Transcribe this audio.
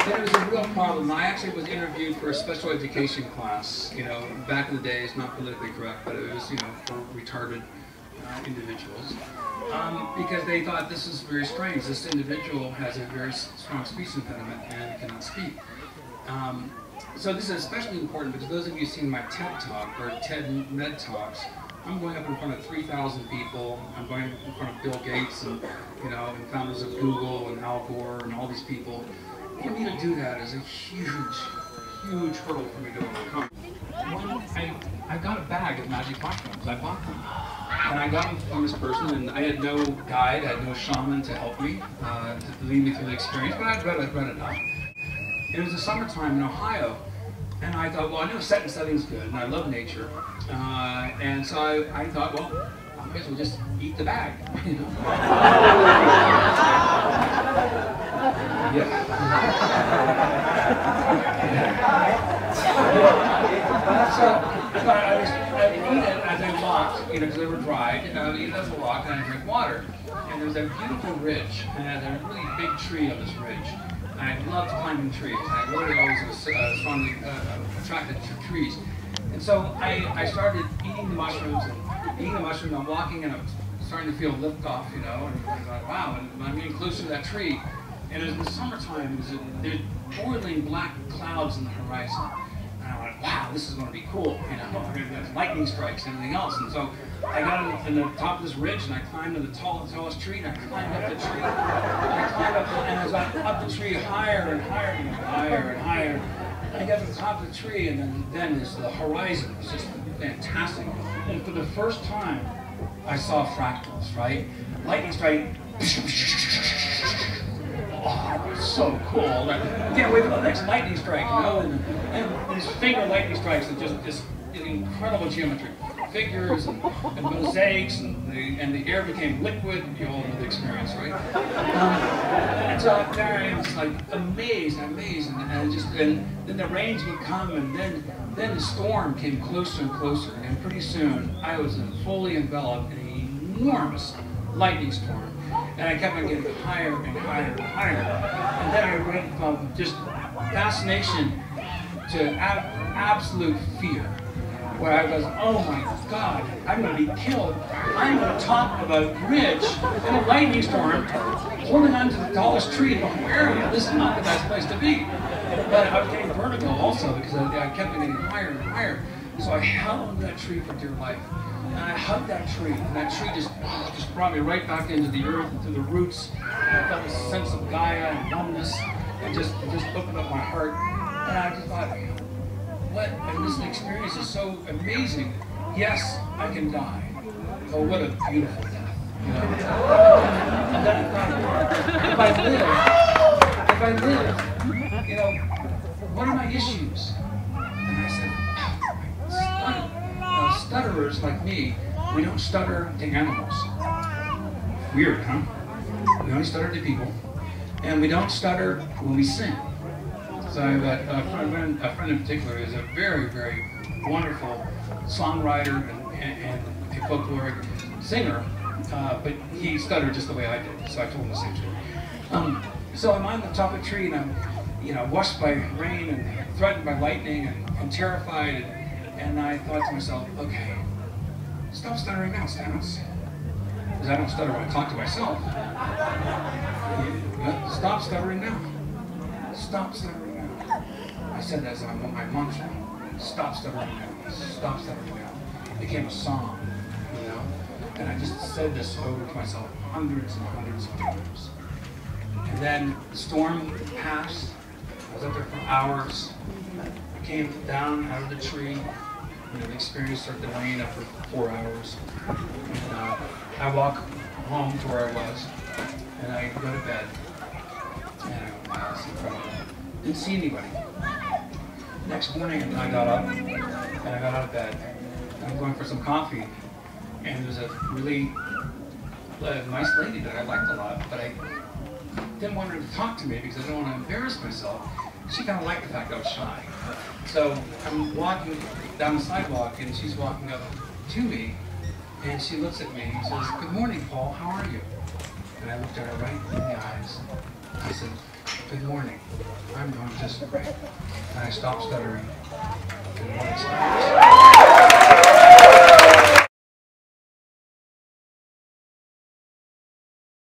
then it was a real problem. I actually was interviewed for a special education class, you know, back in the days, not politically correct, but it was, you know, for retarded individuals. Because they thought this is very strange. This individual has a very strong speech impediment and cannot speak. So this is especially important because those of you who've seen my TED Talk or TED Med Talks, I'm going up in front of 3,000 people. I'm going in front of Bill Gates and, you know, and founders of Google and Al Gore and all these people. For me to do that is a huge, huge hurdle for me to overcome. I got a bag of magic mushrooms. I bought them. And I got them from this person, and I had no guide, I had no shaman to help me, to lead me through the experience, but I'd read enough. It was the summertime in Ohio, and I thought, well, I know set and setting's good, and I love nature. And so I thought, well, I might as well just eat the bag, you know? Yeah. So I thought I'd eat it as I walked, you know, because they were dried, and I would eat it as I walked, and I'd drink water. And there was a beautiful ridge, and it had a really big tree on this ridge. I loved climbing trees. I really always was strongly attracted to trees. And so I started eating the mushrooms, and I'm walking, and I'm starting to feel lift off, you know, and I thought, wow, and I'm getting closer to that tree. And it was in the summertime, there's boiling black clouds in the horizon. And I went, wow, this is going to be cool, you know, we're going to get lightning strikes and everything else. And so I got in the top of this ridge, and I climbed to the tallest tree, and I climbed up the tree. And I climbed up, and I was up the tree higher and higher and higher and higher. And I got to the top of the tree, and then the horizon was just fantastic. And for the first time, I saw fractals, right? Lightning strike. Oh, it was so cool. I can't wait for the next lightning strike, you know? And these finger lightning strikes and just this incredible geometry. Figures and mosaics, and the air became liquid. You all know the experience, right? And so there I was like amazed, and then the rains would come, and then the storm came closer and closer, and pretty soon I was fully enveloped in an enormous lightning storm. And I kept on getting higher and higher and higher. And then I went from just fascination to absolute fear, where I was, oh my God, I'm going to be killed. I'm on top of a ridge in a lightning storm, holding on to the tallest tree in the whole area. This is not the best place to be. But I was getting vertigo also because I kept getting higher and higher. So I held onto that tree for dear life. And I hugged that tree, and that tree just brought me right back into the earth, into the roots. And I felt this sense of Gaia and oneness, and just opened up my heart. And I just thought, what? And this experience is so amazing. Yes, I can die. Oh, what a beautiful death. You know? And then I thought, if I live, you know, what are my issues? And I said, stutterers like me, we don't stutter to animals. Weird, huh? We only stutter to people, and we don't stutter when we sing. So I've got a friend in particular who is a very, very wonderful songwriter and a folkloric singer, but he stuttered just the way I did, so I told him the same story. So I'm on the top of a tree, and I'm, you know, washed by rain and threatened by lightning and terrified. And I thought to myself, okay, stop stuttering now, Stamets. Because I don't stutter when I talk to myself. Stop stuttering now. Stop stuttering now. I said that as my mantra. Stop stuttering now. Stop stuttering now. It became a song, you know? And I just said this over to myself hundreds and hundreds of times. And then the storm passed. I was up there for hours. I came down out of the tree. You know, the experience started to wane after 4 hours. And I walk home to where I was, and I go to bed. And I was incredible. Didn't see anybody. Next morning, I got up, and I got out of bed. And I'm going for some coffee, and there was a really nice lady that I liked a lot, but I didn't want her to talk to me because I didn't want to embarrass myself. She kind of liked the fact that I was shy. So I'm walking down the sidewalk, and she's walking up to me, and she looks at me and says, "Good morning, Paul, how are you?" And I looked at her right in the eyes. I said, Good morning. I'm doing just great. And I stopped stuttering. And when it stops,